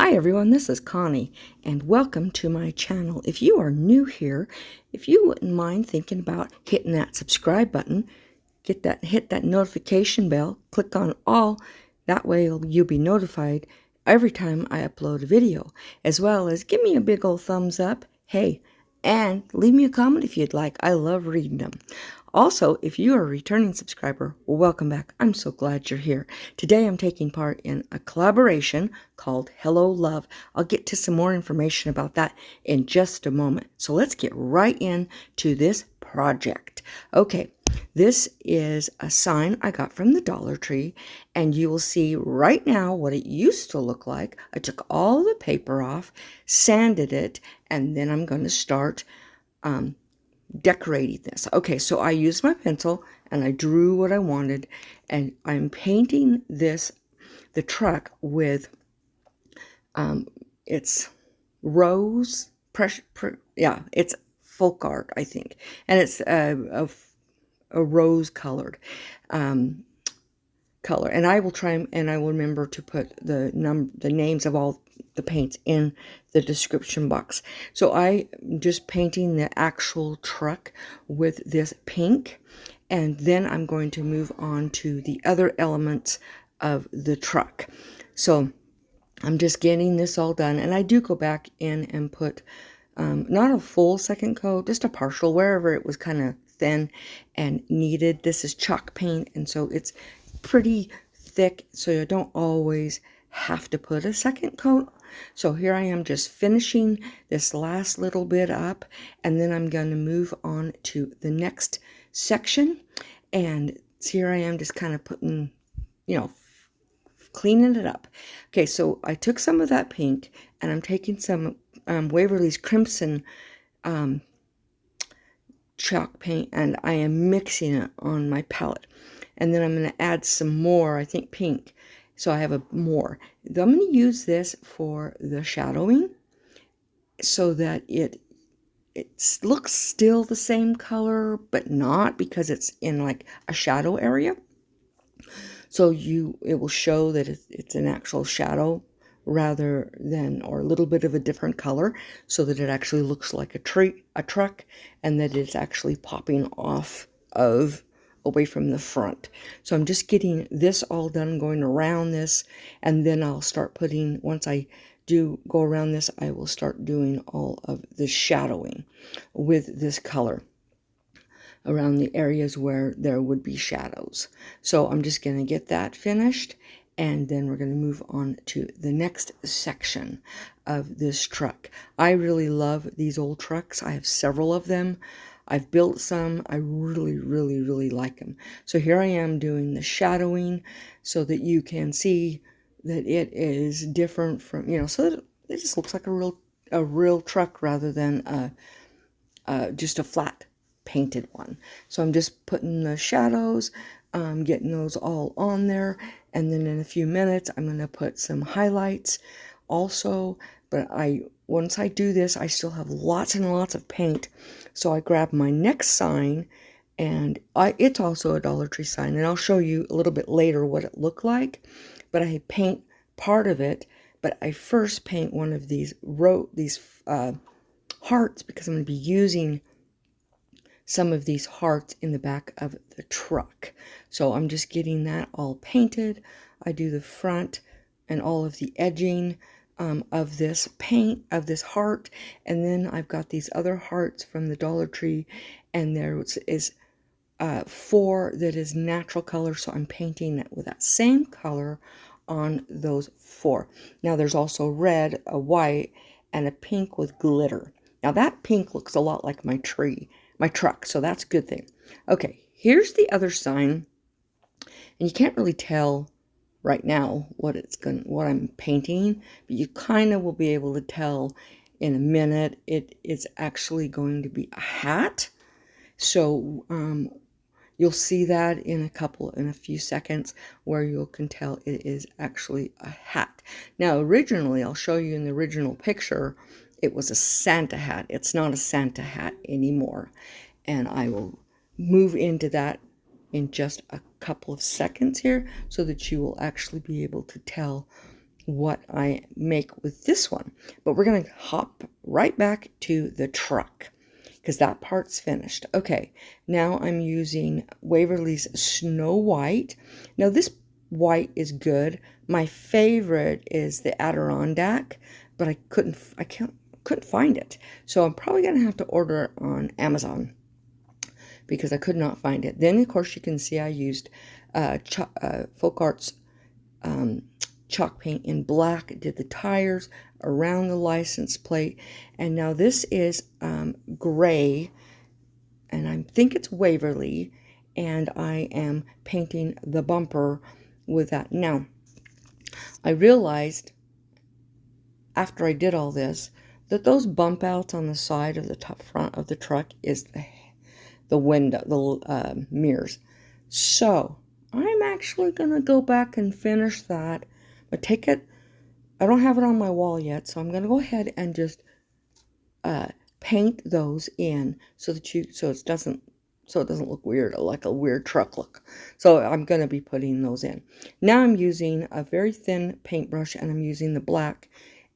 Hi everyone, this is Connie, and welcome to my channel. If you are new here, if you wouldn't mind thinking about hitting that subscribe button, hit that notification bell, click on all, that way you'll be notified every time I upload a video, as well as give me a big old thumbs up, hey, and leave me a comment if you'd like. I love reading them. Also, if you are a returning subscriber, well, welcome back. I'm so glad you're here. Today I'm taking part in a collaboration called Hello Love. I'll get to some more information about that in just a moment. So let's get right into this project. Okay, this is a sign I got from the Dollar Tree, and you will see right now what it used to look like. I took all the paper off, sanded it, and then I'm going to start decorating this. Okay, so I used my pencil and I drew what I wanted, and I'm painting the truck with it's rose it's Folkart, I think, and it's a rose colored color, and I will try and I will remember to put the names of all the paints in the description box. So I'm just painting the actual truck with this pink, and then I'm going to move on to the other elements of the truck. So I'm just getting this all done, and I do go back in and put not a full second coat, just a partial wherever it was kind of thin and needed. This is chalk paint, and so it's pretty thick, so you don't always have to put a second coat. So here I am just finishing this last little bit up, and then I'm going to move on to the next section. And here I am just kind of putting, cleaning it up. Okay, so I took some of that pink, and I'm taking some Waverly's Crimson chalk paint, and I am mixing it on my palette. And then I'm going to add some more, I think pink, so I have more. I'm going to use this for the shadowing so that it looks still the same color, but not, because it's in like a shadow area. So it will show that it's an actual shadow rather than, or a little bit of a different color, so that it actually looks like a truck, and that it's actually popping off of away from the front. So I'm just getting this all done, going around this, and then I'll start putting, once I do go around this, I will start doing all of the shadowing with this color around the areas where there would be shadows. So I'm just going to get that finished, and then we're going to move on to the next section of this truck. I really love these old trucks. I have several of them. I've built some. I really, really, really like them. So here I am doing the shadowing so that you can see that it is different from, so that it just looks like a real truck rather than just a flat painted one. So I'm just putting the shadows, getting those all on there, and then in a few minutes I'm going to put some highlights also. But once I do this, I still have lots and lots of paint. So I grab my next sign, and it's also a Dollar Tree sign, and I'll show you a little bit later what it looked like. But I paint part of it, but I first paint one of these hearts, because I'm going to be using some of these hearts in the back of the truck. So I'm just getting that all painted. I do the front and all of the edging of this paint, of this heart, and then I've got these other hearts from the Dollar Tree, and there is 4 that is natural color, so I'm painting it with that same color on those 4. Now there's also red, a white, and a pink with glitter. Now that pink looks a lot like my truck, so that's a good thing. Okay, here's the other sign, and you can't really tell right now what I'm painting, but you kind of will be able to tell in a minute. It is actually going to be a hat. So you'll see that in a few seconds, where you can tell it is actually a hat. Now originally, I'll show you in the original picture, it was a Santa hat. It's not a Santa hat anymore, and I will move into that in just a couple of seconds here, so that you will actually be able to tell what I make with this one. But we're going to hop right back to the truck because that part's finished. Okay, now I'm using Waverly's Snow White. Now this white is good. My favorite is the Adirondack, but I couldn't find it. So I'm probably going to have to order it on Amazon because I could not find it. Then, of course, you can see I used Folkart's chalk paint in black. Did the tires around the license plate. And now this is gray, and I think it's Waverly, and I am painting the bumper with that. Now, I realized after I did all this that those bump outs on the side of the top front of the truck is the window, the mirrors. So I'm actually going to go back and finish that, but take it, I don't have it on my wall yet, so I'm going to go ahead and just paint those in so that it doesn't look weird, like a weird truck look. So I'm going to be putting those in. Now I'm using a very thin paintbrush, and I'm using the black,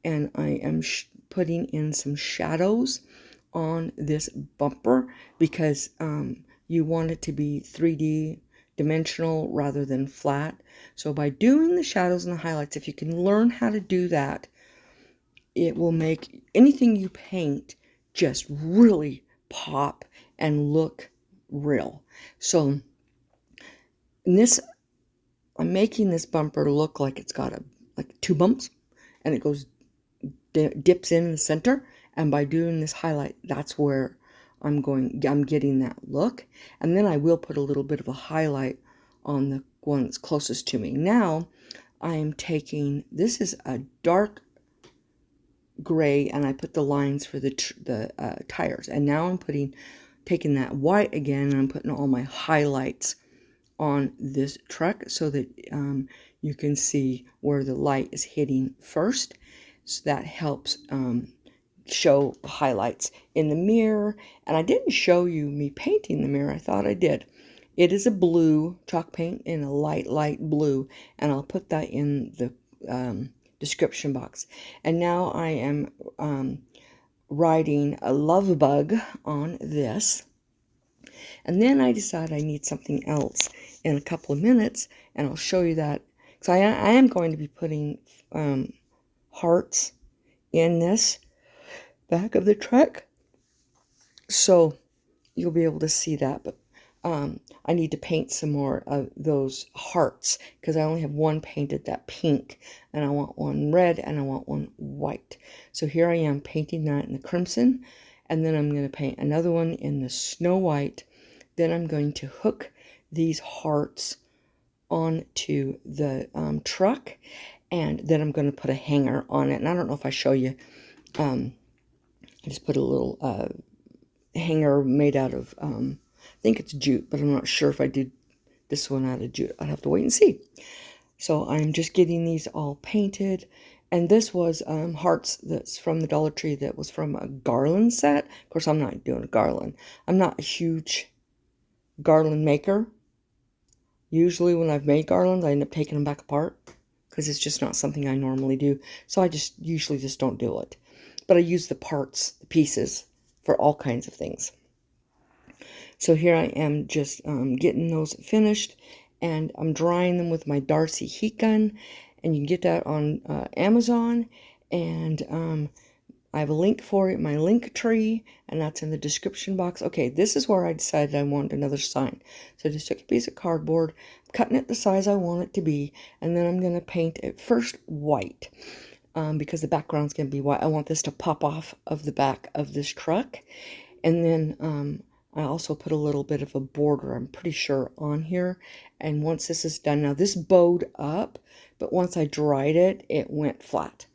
and I am putting in some shadows on this bumper because you want it to be 3D dimensional rather than flat. So by doing the shadows and the highlights, if you can learn how to do that, it will make anything you paint just really pop and look real. So I'm making this bumper look like it's got like 2 bumps, and it goes dips in the center. And by doing this highlight, that's where I'm getting that look. And then I will put a little bit of a highlight on the one that's closest to me. Now I am taking, this is a dark gray, and I put the lines for the tires. And now I'm taking that white again, and I'm putting all my highlights on this truck so that you can see where the light is hitting first. So that helps show highlights in the mirror. And I didn't show you me painting the mirror. I thought I did. It is a blue chalk paint in a light blue, and I'll put that in the description box. And now I am writing a love bug on this. And then I decide I need something else in a couple of minutes, and I'll show you that. Because I am going to be putting hearts in this back of the truck, so you'll be able to see that. But I need to paint some more of those hearts because I only have one painted, that pink, and I want one red and I want one white. So here I am painting that in the crimson, and then I'm going to paint another one in the snow white. Then I'm going to hook these hearts onto the truck, and then I'm going to put a hanger on it. And I don't know if I show you, I just put a little hanger made out of, I think it's jute, but I'm not sure if I did this one out of jute. I'd have to wait and see. So I'm just getting these all painted. And this was hearts that's from the Dollar Tree, that was from a garland set. Of course, I'm not doing a garland. I'm not a huge garland maker. Usually when I've made garlands, I end up taking them back apart because it's just not something I normally do. So I usually just don't do it. But I use the parts, the pieces, for all kinds of things. So here I am just getting those finished, and I'm drying them with my Darcy heat gun, and you can get that on Amazon, and I have a link for it, my link tree, and that's in the description box. Okay, this is where I decided I wanted another sign. So I just took a piece of cardboard, cutting it the size I want it to be, and then I'm going to paint it first white. Because the background's going to be white. I want this to pop off of the back of this truck. And then I also put a little bit of a border, I'm pretty sure, on here. And once this is done, now this bowed up, but once I dried it, it went flat.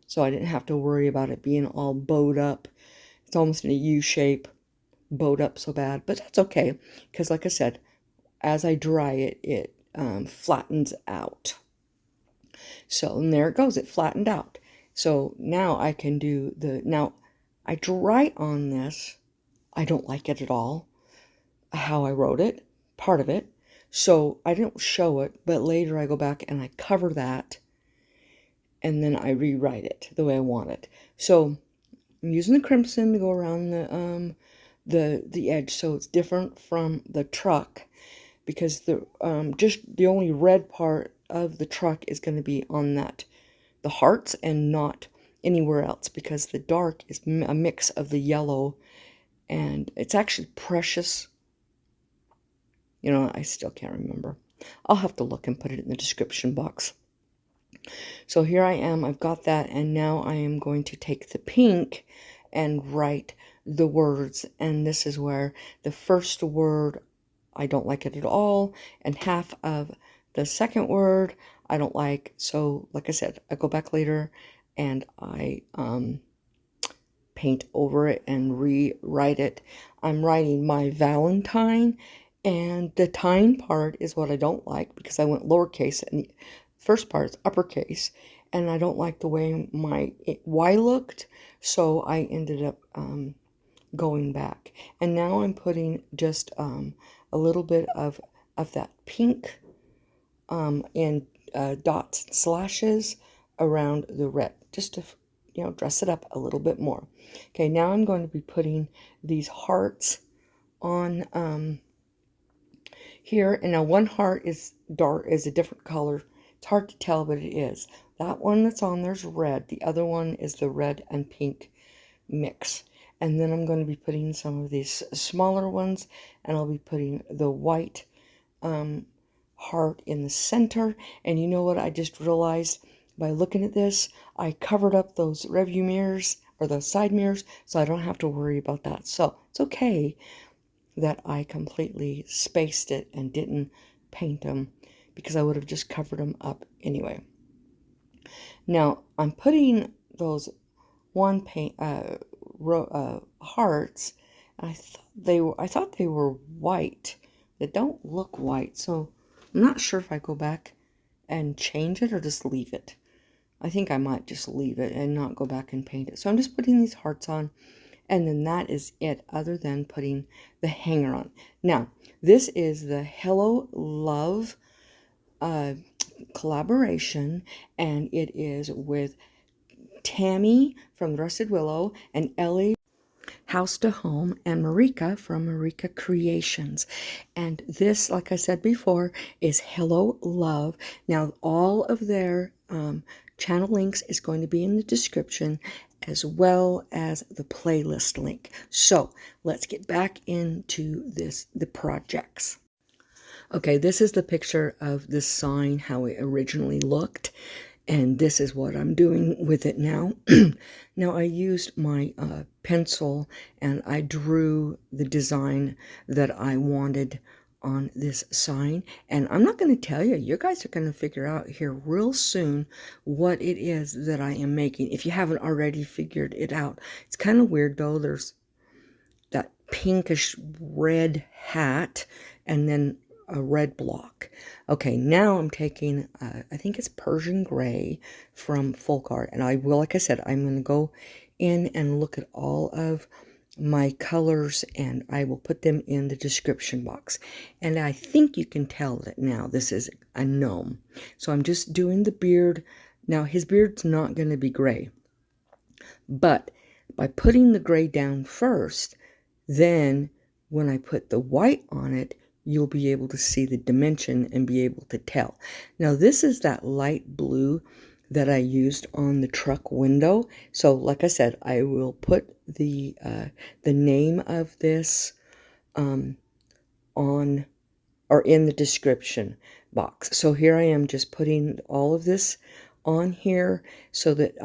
So I didn't have to worry about it being all bowed up. It's almost in a U shape, bowed up so bad. But that's okay, because like I said, as I dry it, it flattens out. So, and there it goes, it flattened out. So now I can do now I dry on this. I don't like it at all, how I wrote it, part of it. So I didn't show it, but later I go back and I cover that and then I rewrite it the way I want it. So I'm using the crimson to go around the edge, so it's different from the truck, because just the only red part of the truck is going to be on the hearts and not anywhere else, because the dark is a mix of the yellow, and it's actually precious. You know, I still can't remember. I'll have to look and put it in the description box. So here I am, I've got that, and now I am going to take the pink and write the words, and this is where the first word, I don't like it at all, and half of the second word I don't like. So like I said, I go back later and I paint over it and rewrite it. I'm writing my Valentine, and the tine part is what I don't like, because I went lowercase and the first part is uppercase, and I don't like the way my Y looked, so I ended up going back. And now I'm putting just a little bit of that pink in dots and slashes around the red, just to, you know, dress it up a little bit more. Okay, now I'm going to be putting these hearts on here, and now one heart is dark, is a different color. It's hard to tell, but it is. That one that's on there's red. The other one is the red and pink mix. And then I'm going to be putting some of these smaller ones, and I'll be putting the white heart in the center. And you know what I just realized by looking at this? I covered up those review mirrors, or the side mirrors, so I don't have to worry about that. So it's okay that I completely spaced it and didn't paint them, because I would have just covered them up anyway. Now I'm putting those hearts. I thought they were white. They don't look white, so I'm not sure if I go back and change it or just leave it. I think I might just leave it and not go back and paint it. So I'm just putting these hearts on, and then that is it, other than putting the hanger on. Now, this is the Hello Love collaboration, and it is with Tammie from Rusted Willow and Ellie House to Home and Marika from Marika Creations. And this, like I said before, is Hello Love. Now, all of their channel links is going to be in the description, as well as the playlist link. So let's get back into the projects. Okay, this is the picture of the sign, how it originally looked, and this is what I'm doing with it now. Now, I used my pencil, and I drew the design that I wanted on this sign, and I'm not going to tell you. You guys are going to figure out here real soon what it is that I am making, if you haven't already figured it out. It's kind of weird, though. There's that pinkish red hat, and then a red block. Okay, now I'm taking, I think it's Parisienne Grey from Folkart, and I will, like I said, I'm going to go in and look at all of my colors, and I will put them in the description box. And I think you can tell that now this is a gnome. So I'm just doing the beard. Now, his beard's not going to be gray, but by putting the gray down first, then when I put the white on it, you'll be able to see the dimension and be able to tell. Now, this is that light blue that I used on the truck window. So, like I said, I will put the name of this on or in the description box. So here I am just putting all of this on here so that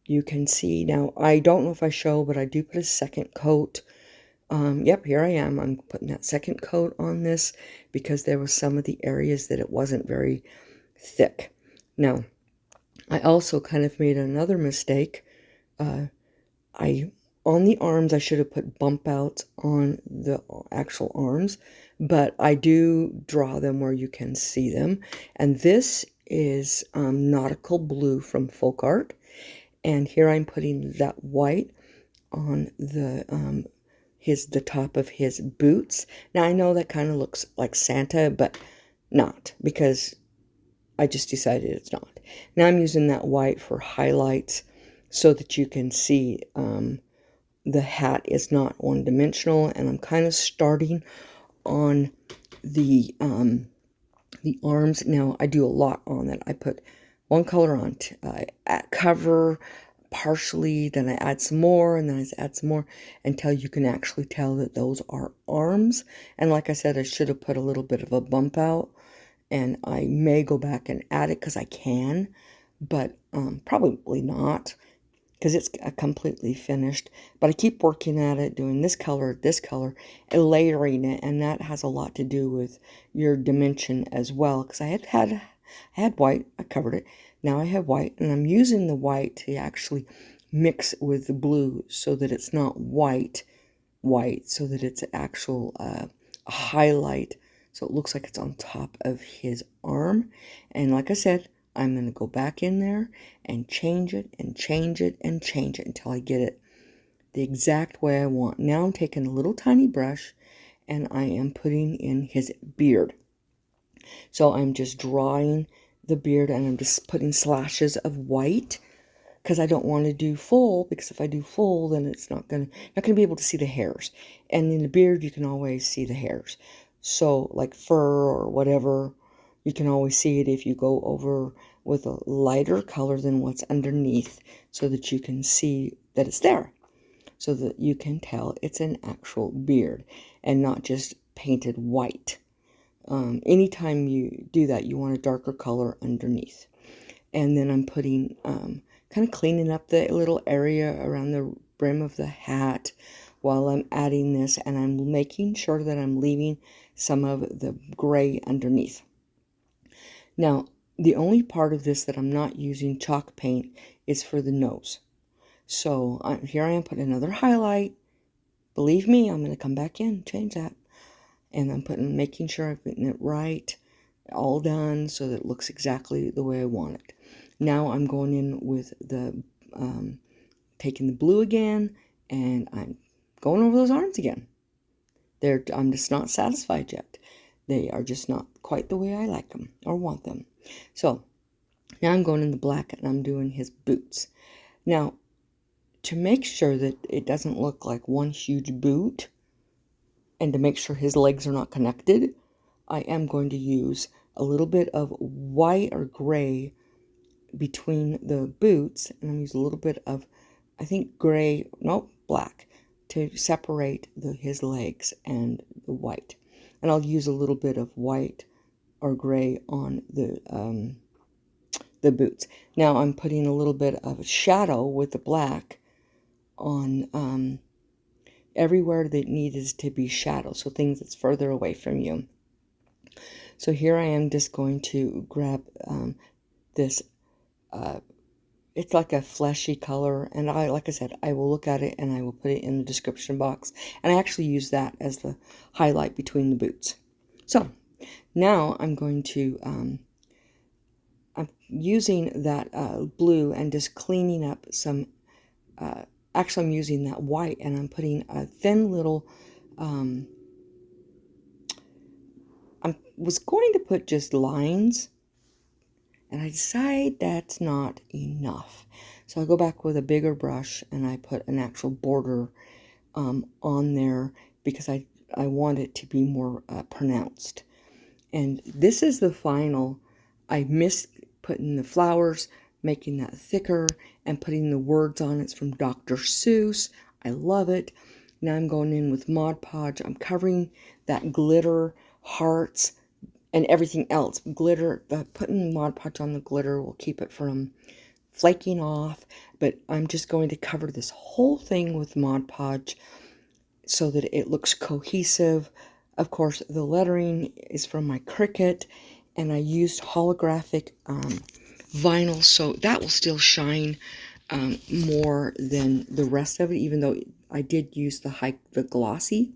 you can see. Now, I don't know if I show, but I do put a second coat. Yep, here I am. I'm putting that second coat on this because there was some of the areas that it wasn't very thick. Now, I also kind of made another mistake. On the arms, I should have put bump outs on the actual arms, but I do draw them where you can see them. And this is Nautical Blue from Folkart. And here I'm putting that white on the top of his boots. Now, I know that kind of looks like Santa, but not, because I just decided it's not. Now I'm using that white for highlights so that you can see the hat is not one-dimensional, and I'm kind of starting on the arms. Now I do a lot on it. I put one color on cover partially, then I add some more, and then I add some more until you can actually tell that those are arms. And like I said, I should have put a little bit of a bump out, and I may go back and add it because I can, but probably not, because it's completely finished. But I keep working at it, doing this color, and layering it, and that has a lot to do with your dimension as well. Because I had white, I covered it. Now I have white, and I'm using the white to actually mix with the blue so that it's not white, so that it's actual highlight, so it looks like it's on top of his arm. And like I said, I'm going to go back in there and change it and change it and change it until I get it the exact way I want. Now I'm taking a little tiny brush and I am putting in his beard. So I'm just drawing the beard, and I'm just putting slashes of white because I don't want to do full, because if I do full, then it's not gonna be able to see the hairs. And in the beard, you can always see the hairs. So like fur or whatever, you can always see it if you go over with a lighter color than what's underneath, so that you can see that it's there, so that you can tell it's an actual beard and not just painted white. Anytime you do that, you want a darker color underneath. And then I'm putting, kind of cleaning up the little area around the brim of the hat while I'm adding this, and I'm making sure that I'm leaving some of the gray underneath. Now, the only part of this that I'm not using chalk paint is for the nose. So here I am putting another highlight. Believe me, I'm going to come back in, change that. And I'm making sure I'm getting it right, all done, so that it looks exactly the way I want it. Now I'm going in with the, taking the blue again, and I'm going over those arms again. I'm just not satisfied yet. They are just not quite the way I like them or want them. So now I'm going in the black, and I'm doing his boots. Now, to make sure that it doesn't look like one huge boot, and to make sure his legs are not connected, I am going to use a little bit of white or gray between the boots, and I'm using a little bit of, I think black, to separate his legs and the white. And I'll use a little bit of white or gray on the boots. Now I'm putting a little bit of shadow with the black on everywhere that needs to be shadow, so things that's further away from you. So here I am just going to grab this, it's like a fleshy color, and like I said, I will look at it and I will put it in the description box, and I actually use that as the highlight between the boots. So now I'm going to, I'm using that blue and just cleaning up some, actually I'm using that white, and I'm putting a thin little, I was going to put just lines, and I decide that's not enough. So I go back with a bigger brush, and I put an actual border on there, because I want it to be more pronounced. And this is the final. I missed putting the flowers, making that thicker, and putting the words on it. It's from Dr. Seuss. I love it. Now I'm going in with Mod Podge. I'm covering that glitter, hearts, and everything else. Glitter, putting Mod Podge on the glitter will keep it from flaking off. But I'm just going to cover this whole thing with Mod Podge so that it looks cohesive. Of course, the lettering is from my Cricut, and I used holographic vinyl, so that will still shine more than the rest of it, even though I did use the glossy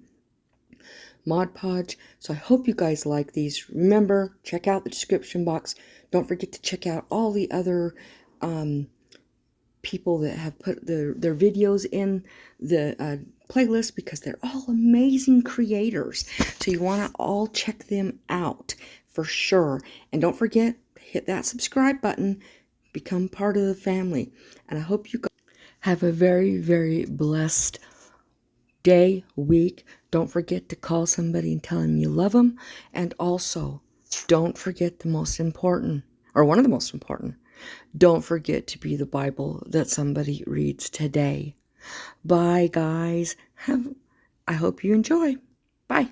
Mod Podge. So I hope you guys like these. Remember, check out the description box. Don't forget to check out all the other people that have put their videos in the playlist, because they're all amazing creators. So you want to all check them out for sure. And don't forget, hit that subscribe button, become part of the family. And I hope you guys have a very, very blessed day, week. Don't forget to call somebody and tell them you love them. And also, don't forget the most important, or one of the most important, don't forget to be the Bible that somebody reads today. Bye, guys. I hope you enjoy. Bye.